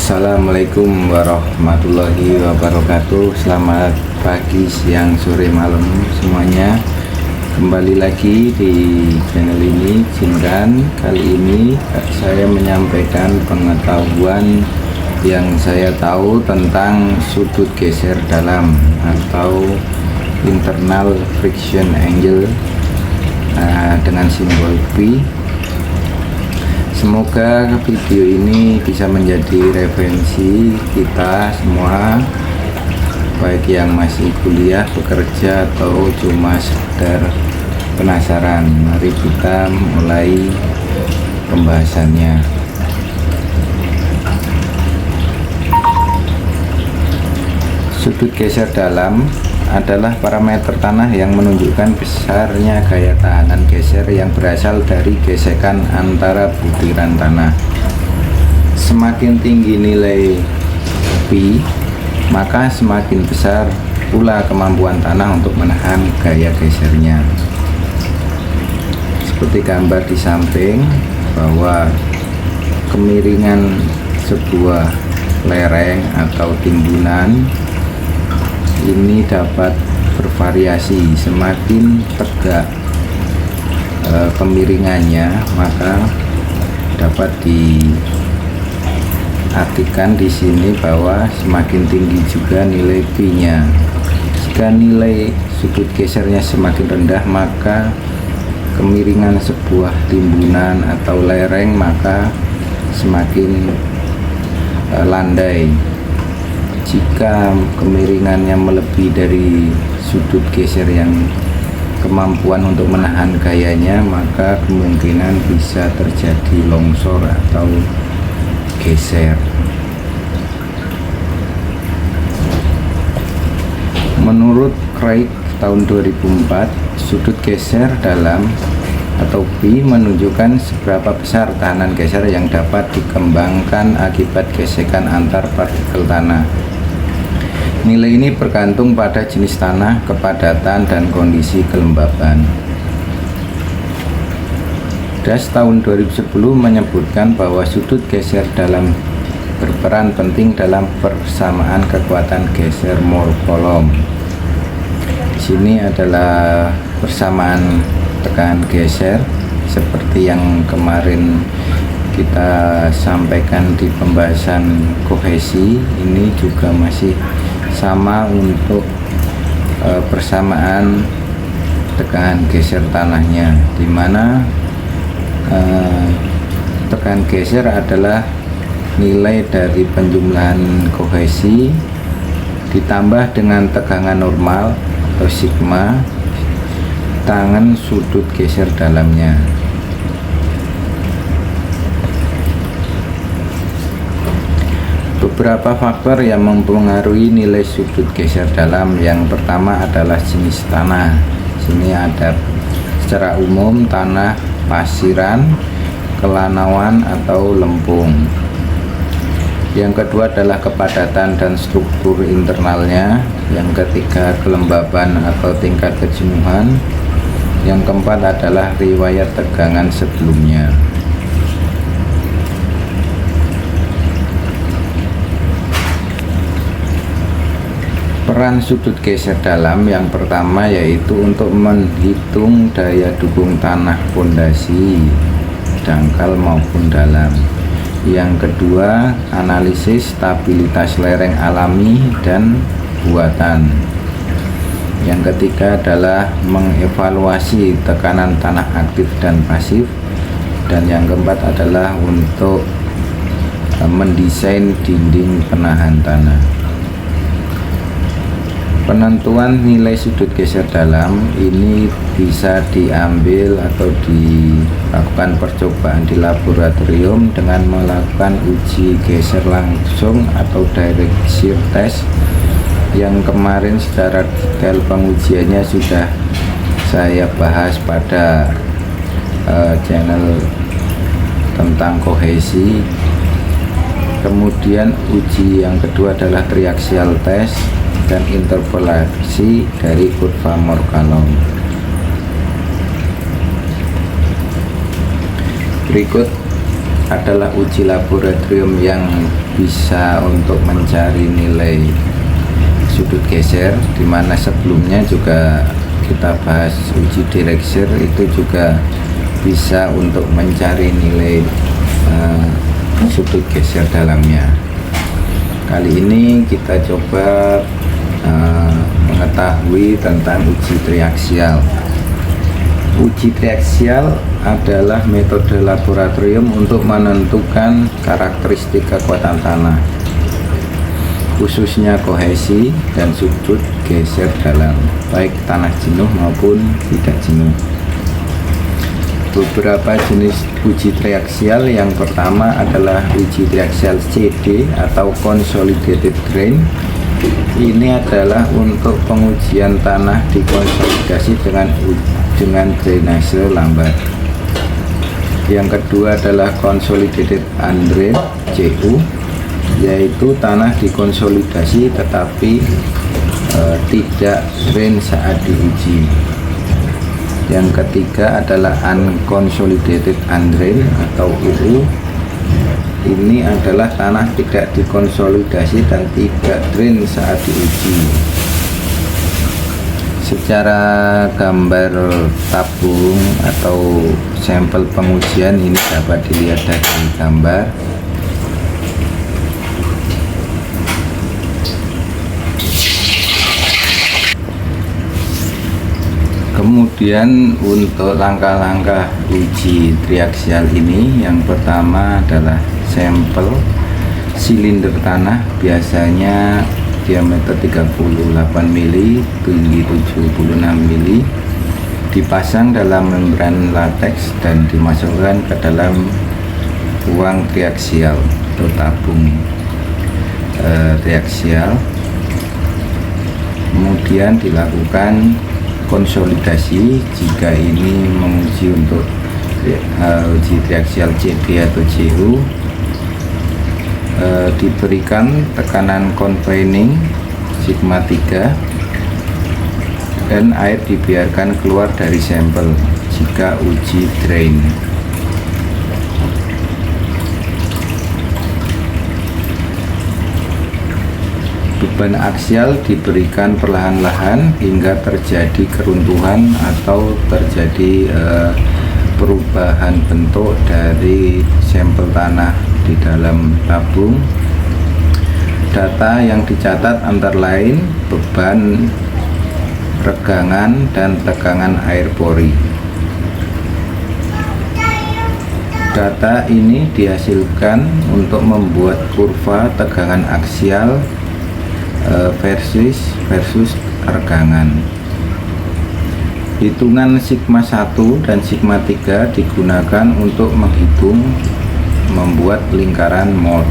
Assalamualaikum warahmatullahi wabarakatuh. Selamat pagi, siang, sore, malam semuanya. Kembali lagi di channel ini, Jinran. Kali ini saya menyampaikan pengetahuan yang saya tahu tentang sudut geser dalam atau internal friction angle dengan simbol P. Semoga video ini bisa menjadi referensi kita semua, baik yang masih kuliah, bekerja, atau cuma sekedar penasaran. Mari kita mulai pembahasannya. Sudut geser dalam adalah parameter tanah yang menunjukkan besarnya gaya tahanan geser yang berasal dari gesekan antara butiran tanah. Semakin tinggi nilai P, maka semakin besar pula kemampuan tanah untuk menahan gaya gesernya. Seperti gambar di samping, bahwa kemiringan sebuah lereng atau timbunan ini dapat bervariasi. Semakin tegak kemiringannya, maka dapat diartikan di sini bahwa semakin tinggi juga nilai P-nya. Jika nilai sudut gesernya semakin rendah, maka kemiringan sebuah timbunan atau lereng maka semakin landai. Jika kemiringannya melebihi dari sudut geser yang kemampuan untuk menahan gayanya, maka kemungkinan bisa terjadi longsor atau geser. Menurut Craig tahun 2004, sudut geser dalam atau P menunjukkan seberapa besar tahanan geser yang dapat dikembangkan akibat gesekan antar partikel tanah. Nilai ini bergantung pada jenis tanah, kepadatan, dan kondisi kelembaban. DAS tahun 2010 menyebutkan bahwa sudut geser dalam berperan penting dalam persamaan kekuatan geser Moore-Coulomb. Di sini adalah persamaan tekanan geser seperti yang kemarin kita sampaikan di pembahasan kohesi. Ini juga masih sama untuk persamaan tekanan geser tanahnya, di mana tekanan geser adalah nilai dari penjumlahan kohesi ditambah dengan tegangan normal atau sigma tangan sudut geser dalamnya. Beberapa faktor yang mempengaruhi nilai sudut geser dalam. Yang pertama adalah jenis tanah. Sini ada secara umum tanah pasiran, kelanauan, atau lempung. Yang kedua adalah kepadatan dan struktur internalnya. Yang ketiga kelembaban atau tingkat kejenuhan. Yang keempat adalah riwayat tegangan sebelumnya. Peran sudut geser dalam yang pertama yaitu untuk menghitung daya dukung tanah pondasi, dangkal maupun dalam. Yang kedua, analisis stabilitas lereng alami dan buatan. Yang ketiga adalah mengevaluasi tekanan tanah aktif dan pasif. Dan yang keempat adalah untuk mendesain dinding penahan tanah. Penentuan nilai sudut geser dalam ini bisa diambil atau dilakukan percobaan di laboratorium dengan melakukan uji geser langsung atau direct shear test, yang kemarin secara detail pengujiannya sudah saya bahas pada channel tentang kohesi. Kemudian uji yang kedua adalah triaxial test dan interpolasi dari kurva Moore-Coulomb. Berikut adalah uji laboratorium yang bisa untuk mencari nilai sudut geser, dimana sebelumnya juga kita bahas uji Drexel itu juga bisa untuk mencari nilai sudut geser dalamnya. Kali ini kita coba mengetahui tentang uji triaksial. Uji triaksial adalah metode laboratorium untuk menentukan karakteristik kekuatan tanah, khususnya kohesi dan sudut geser dalam, baik tanah jenuh maupun tidak jenuh. Beberapa jenis uji triaksial, yang pertama adalah uji triaksial CD atau Consolidated Drain. Ini adalah untuk pengujian tanah dikonsolidasi dengan drainase lambat. Yang kedua adalah Consolidated Undrained CU, yaitu tanah dikonsolidasi tetapi tidak drain saat diuji. Yang ketiga adalah Unconsolidated Undrained atau UU. Ini adalah tanah tidak dikonsolidasi dan tidak drain saat diuji. Secara gambar tabung atau sampel pengujian ini dapat dilihat dari gambar. Kemudian untuk langkah-langkah uji triaksial ini, yang pertama adalah sampel silinder tanah, biasanya diameter 38 mili, tinggi 76 mili, dipasang dalam membran latex dan dimasukkan ke dalam ruang triaksial atau tabung triaksial. Kemudian dilakukan konsolidasi jika ini menguji untuk uji triaksial CD atau CU. Diberikan tekanan confining sigma 3 dan air dibiarkan keluar dari sampel jika uji drain. Beban aksial diberikan perlahan-lahan hingga terjadi keruntuhan atau terjadi perubahan bentuk dari sampel tanah di dalam tabung. Data yang dicatat antara lain beban, regangan, dan tegangan air pori. Data ini dihasilkan untuk membuat kurva tegangan aksial versus regangan. Hitungan sigma 1 dan sigma 3 digunakan untuk menghitung membuat lingkaran Mohr.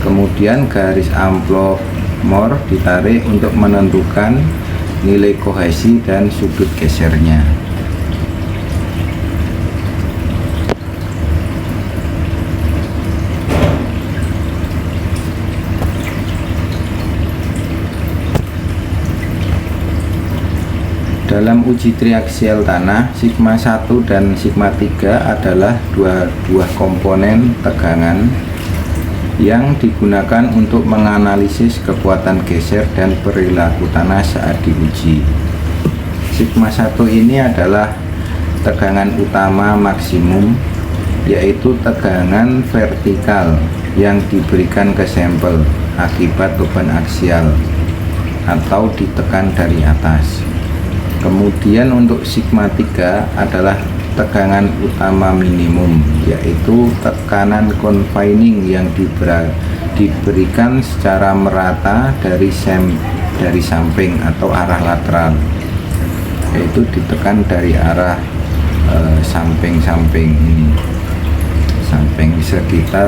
Kemudian garis amplop Mohr ditarik untuk menentukan nilai kohesi dan sudut gesernya. Dalam uji triaksial tanah, sigma 1 dan sigma 3 adalah dua buah komponen tegangan yang digunakan untuk menganalisis kekuatan geser dan perilaku tanah saat diuji. Sigma 1 ini adalah tegangan utama maksimum, yaitu tegangan vertikal yang diberikan ke sampel akibat beban aksial atau ditekan dari atas. Kemudian untuk sigma 3 adalah tegangan utama minimum, yaitu tekanan confining yang diberikan secara merata dari samping atau arah lateral, yaitu ditekan dari arah samping-samping ini, samping sekitar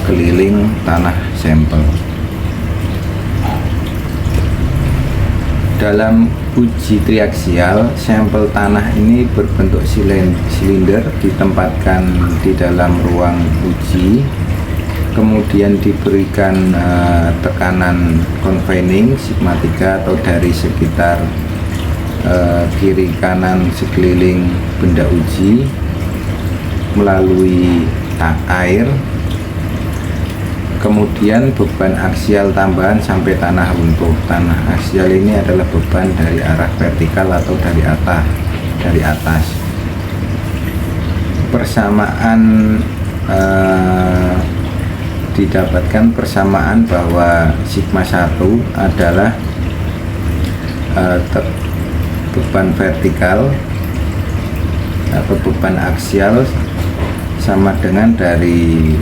keliling tanah sampel. Dalam uji triaksial, sampel tanah ini berbentuk silinder ditempatkan di dalam ruang uji, kemudian diberikan tekanan confining sigma 3 atau dari sekitar kiri kanan sekeliling benda uji. melalui air. Kemudian beban aksial tambahan sampai tanah runtuh. Tanah aksial ini adalah beban dari arah vertikal atau dari atas. Persamaan didapatkan persamaan bahwa sigma 1 adalah beban vertikal atau beban aksial sama dengan dari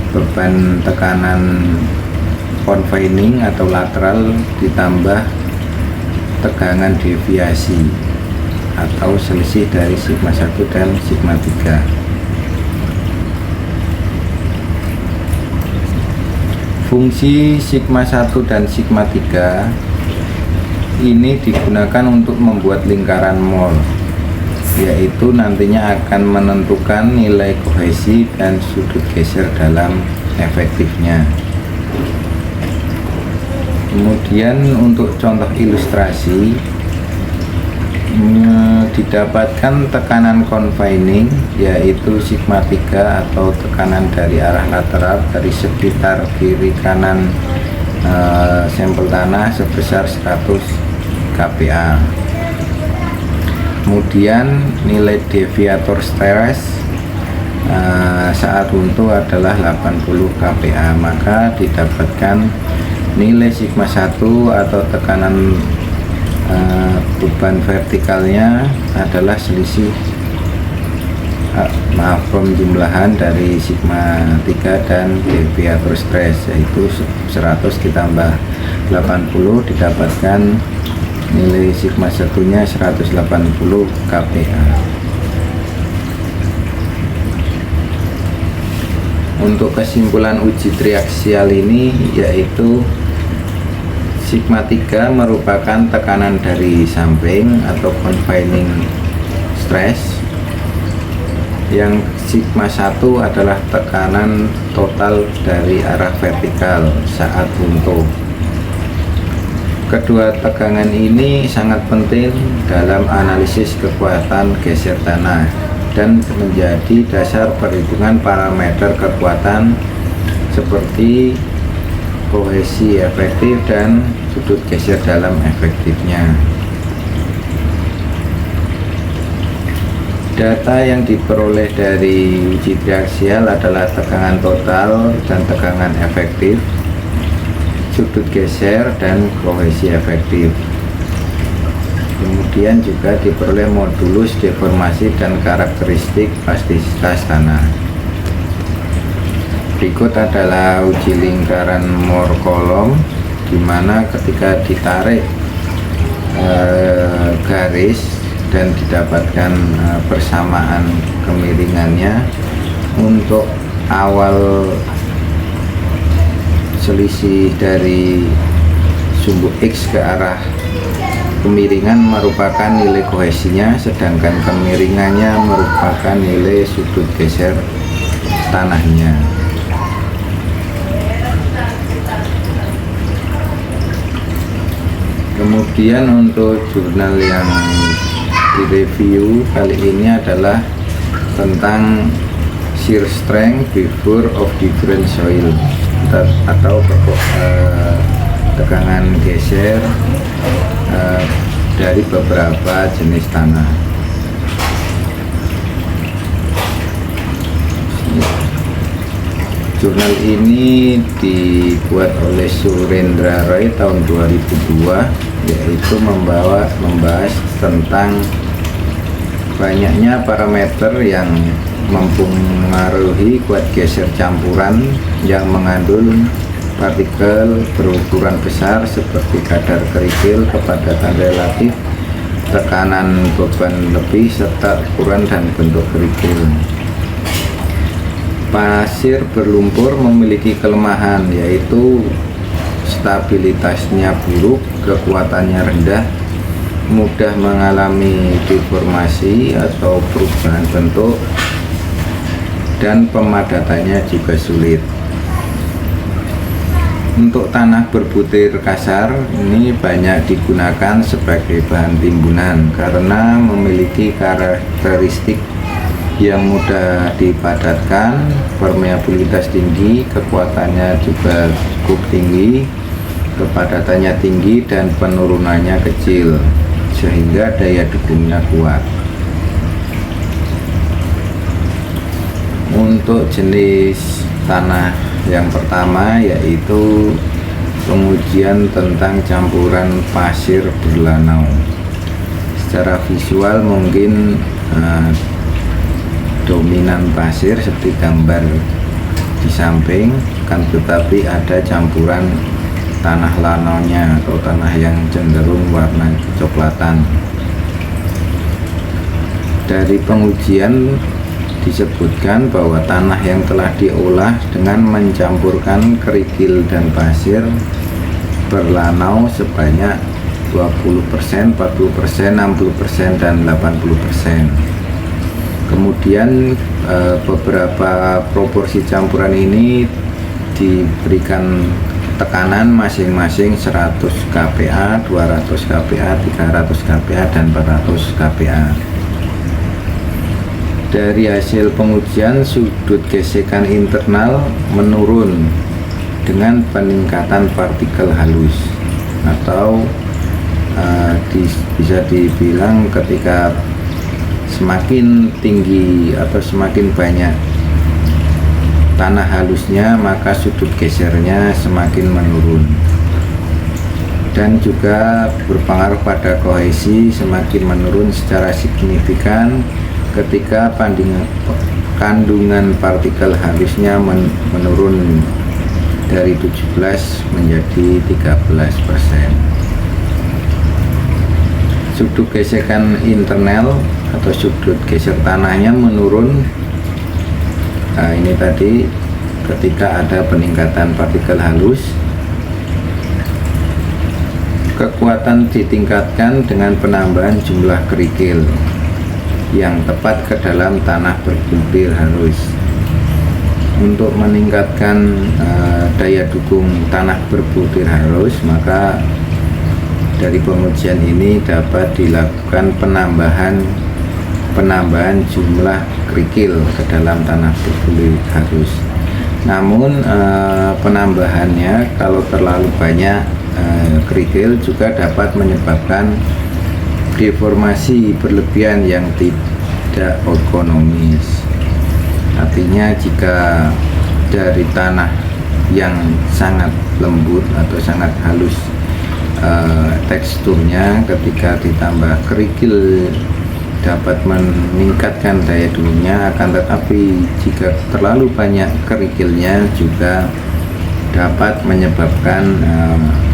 beban tekanan confining atau lateral ditambah tegangan deviasi atau selisih dari sigma 1 dan sigma 3. Fungsi sigma 1 dan sigma 3 ini digunakan untuk membuat lingkaran mol, yaitu nantinya akan menentukan nilai kohesi dan sudut geser dalam efektifnya. Kemudian untuk contoh ilustrasi, didapatkan tekanan confining yaitu sigma 3 atau tekanan dari arah lateral dari sekitar kiri kanan sampel tanah sebesar 100 kPa. Kemudian nilai deviator stress saat runtuh adalah 80 kPa, maka didapatkan nilai sigma 1 atau tekanan beban vertikalnya adalah selisih pemjumlahan dari sigma 3 dan deviator stress, yaitu 100 ditambah 80 didapatkan nilai sigma 1-nya 180 kPa. Untuk kesimpulan uji triaksial ini yaitu sigma 3 merupakan tekanan dari samping atau confining stress, yang sigma 1 adalah tekanan total dari arah vertikal saat runtuh. Kedua tegangan ini sangat penting dalam analisis kekuatan geser tanah dan menjadi dasar perhitungan parameter kekuatan seperti kohesi efektif dan sudut geser dalam efektifnya. Data yang diperoleh dari uji triaksial adalah tegangan total dan tegangan efektif, sudut geser, dan kohesi efektif. Kemudian juga diperoleh modulus deformasi dan karakteristik plastisitas tanah. Berikut adalah uji lingkaran Moore kolom, di mana ketika ditarik garis dan didapatkan persamaan kemiringannya, untuk awal selisih dari sumbu X ke arah kemiringan merupakan nilai kohesinya, sedangkan kemiringannya merupakan nilai sudut geser tanahnya. Kemudian untuk jurnal yang direview kali ini adalah tentang shear strength before of different soil atau tegangan geser dari beberapa jenis tanah. Jurnal ini dibuat oleh Surendra Roy tahun 2002, yaitu membahas tentang banyaknya parameter yang mempengaruhi kuat geser campuran yang mengandung partikel berukuran besar seperti kadar kerikil, kepadatan relatif, tekanan beban lebih, serta ukuran dan bentuk kerikil. Pasir berlumpur memiliki kelemahan, yaitu stabilitasnya buruk, kekuatannya rendah, mudah mengalami deformasi atau perubahan bentuk, dan pemadatannya juga sulit. Untuk tanah berbutir kasar ini banyak digunakan sebagai bahan timbunan karena memiliki karakteristik yang mudah dipadatkan, permeabilitas tinggi, kekuatannya juga cukup tinggi, kepadatannya tinggi, dan penurunannya kecil sehingga daya dukungnya kuat. Untuk jenis tanah yang pertama yaitu pengujian tentang campuran pasir berlanau. Secara visual mungkin dominan pasir seperti gambar di samping, kan tetapi ada campuran tanah lanaunya atau tanah yang cenderung warna kecoklatan. Dari pengujian disebutkan bahwa tanah yang telah diolah dengan mencampurkan kerikil dan pasir berlanau sebanyak 20%, 40%, 60%, dan 80%. Kemudian beberapa proporsi campuran ini diberikan tekanan masing-masing 100 kPa, 200 kPa, 300 kPa, dan 400 kPa. Dari hasil pengujian, sudut gesekan internal menurun dengan peningkatan partikel halus, atau bisa dibilang ketika semakin tinggi atau semakin banyak tanah halusnya, maka sudut gesernya semakin menurun, dan juga berpengaruh pada kohesi semakin menurun secara signifikan ketika kandungan partikel halusnya menurun dari 17 menjadi 13%. Sudut gesekan internal atau sudut geser tanahnya menurun. Nah, ini tadi ketika ada peningkatan partikel halus. Kekuatan ditingkatkan dengan penambahan jumlah kerikil yang tepat ke dalam tanah berbutir halus. Untuk meningkatkan daya dukung tanah berbutir halus, maka dari pengujian ini dapat dilakukan penambahan jumlah kerikil ke dalam tanah berbutir halus. Namun penambahannya kalau terlalu banyak kerikil juga dapat menyebabkan deformasi berlebihan yang tidak ekonomis. Artinya jika dari tanah yang sangat lembut atau sangat halus teksturnya, ketika ditambah kerikil dapat meningkatkan daya dukungnya, akan tetapi jika terlalu banyak kerikilnya juga dapat menyebabkan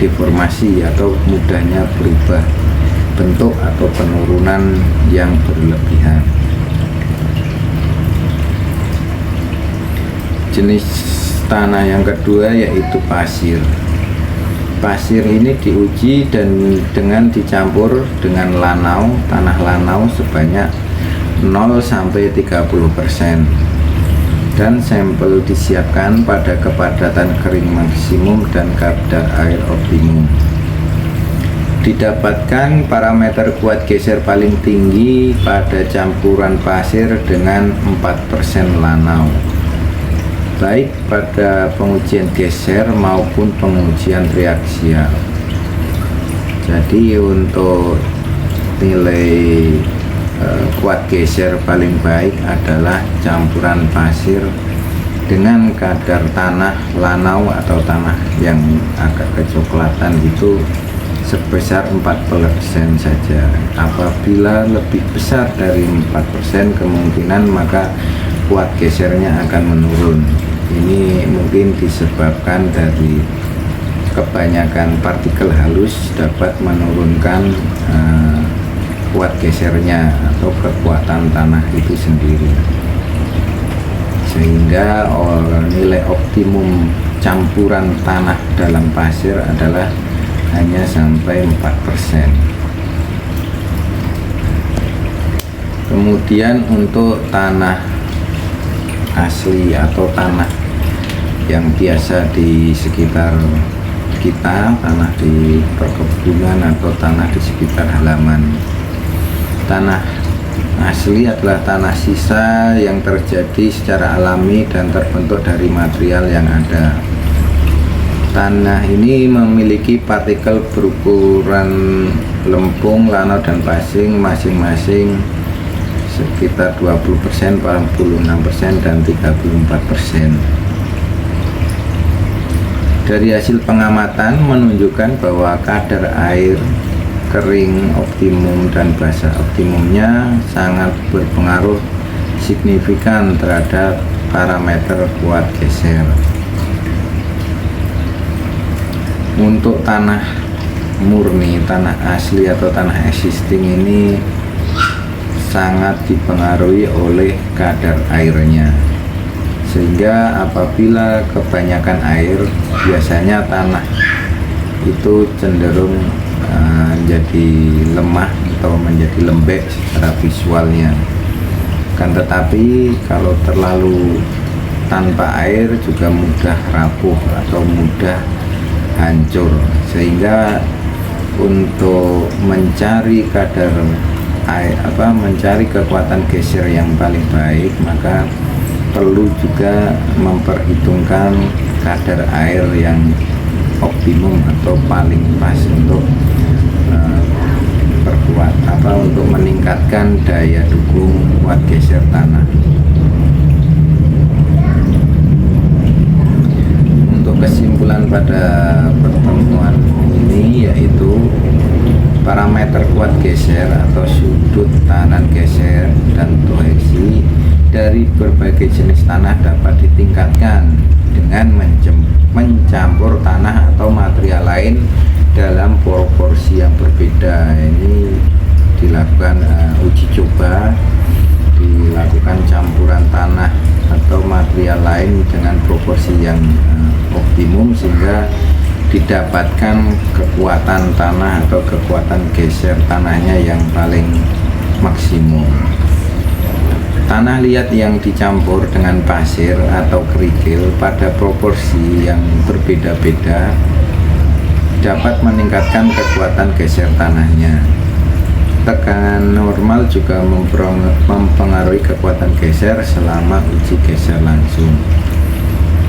deformasi atau mudahnya berubah bentuk atau penurunan yang berlebihan. Jenis tanah yang kedua yaitu pasir. Pasir ini diuji dan dengan dicampur dengan lanau, tanah lanau sebanyak 0-30%, dan sampel disiapkan pada kepadatan kering maksimum dan kadar air optimum. Didapatkan parameter kuat geser paling tinggi pada campuran pasir dengan 4% lanau, baik pada pengujian geser maupun pengujian reaksial. Jadi untuk nilai kuat geser paling baik adalah campuran pasir dengan kadar tanah lanau atau tanah yang agak kecoklatan itu sebesar 4% saja. Apabila lebih besar dari 4%, kemungkinan maka kuat gesernya akan menurun. Ini mungkin disebabkan dari kebanyakan partikel halus dapat menurunkan kuat gesernya atau kekuatan tanah itu sendiri, sehingga nilai optimum campuran tanah dalam pasir adalah hanya sampai 4%. Kemudian untuk tanah asli atau tanah yang biasa di sekitar kita, tanah di perkebunan atau tanah di sekitar halaman. Tanah asli adalah tanah sisa yang terjadi secara alami dan terbentuk dari material yang ada. Tanah ini memiliki partikel berukuran lempung, lanau, dan pasing masing-masing sekitar 20%, 46%, dan 34%. Dari hasil pengamatan menunjukkan bahwa kadar air kering optimum dan basah optimumnya sangat berpengaruh signifikan terhadap parameter kuat geser. Untuk tanah murni, tanah asli atau tanah existing ini sangat dipengaruhi oleh kadar airnya, sehingga apabila kebanyakan air biasanya tanah itu cenderung menjadi lemah atau menjadi lembek secara visualnya. Kan tetapi kalau terlalu tanpa air juga mudah rapuh atau mudah hancur, sehingga untuk mencari kadar air mencari kekuatan geser yang paling baik, maka perlu juga memperhitungkan kadar air yang optimum atau paling pas untuk untuk meningkatkan daya dukung kuat geser tanah. Untuk kesimpulan pada pertemuan ini yaitu parameter kuat geser atau sudut tahanan geser dan kohesi dari berbagai jenis tanah dapat ditingkatkan dengan mencampur tanah atau material lain dalam proporsi yang berbeda. Ini dilakukan uji coba, dilakukan campuran tanah atau material lain dengan proporsi yang optimum sehingga didapatkan kekuatan tanah atau kekuatan geser tanahnya yang paling maksimum. Tanah liat yang dicampur dengan pasir atau kerikil pada proporsi yang berbeda-beda dapat meningkatkan kekuatan geser tanahnya. Tekanan normal juga mempengaruhi kekuatan geser selama uji geser langsung.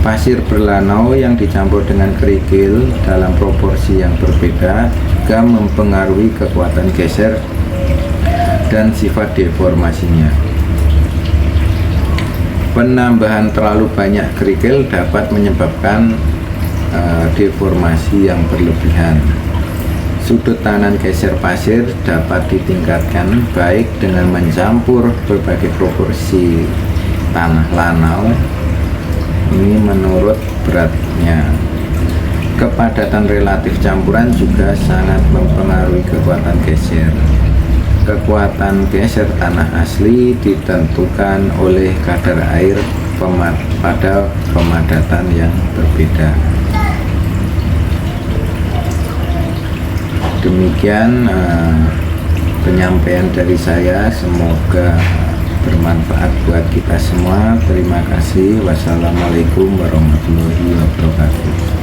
Pasir berlanau yang dicampur dengan kerikil dalam proporsi yang berbeda juga mempengaruhi kekuatan geser dan sifat deformasinya. Penambahan terlalu banyak kerikil dapat menyebabkan deformasi yang berlebihan. Sudut tahanan geser pasir dapat ditingkatkan baik dengan mencampur berbagai proporsi tanah lanau, ini menurut beratnya. Kepadatan relatif campuran juga sangat mempengaruhi kekuatan geser. Kekuatan geser tanah asli ditentukan oleh kadar air pada pemadatan yang berbeda. Demikian penyampaian dari saya, semoga bermanfaat buat kita semua. Terima kasih. Wassalamualaikum warahmatullahi wabarakatuh.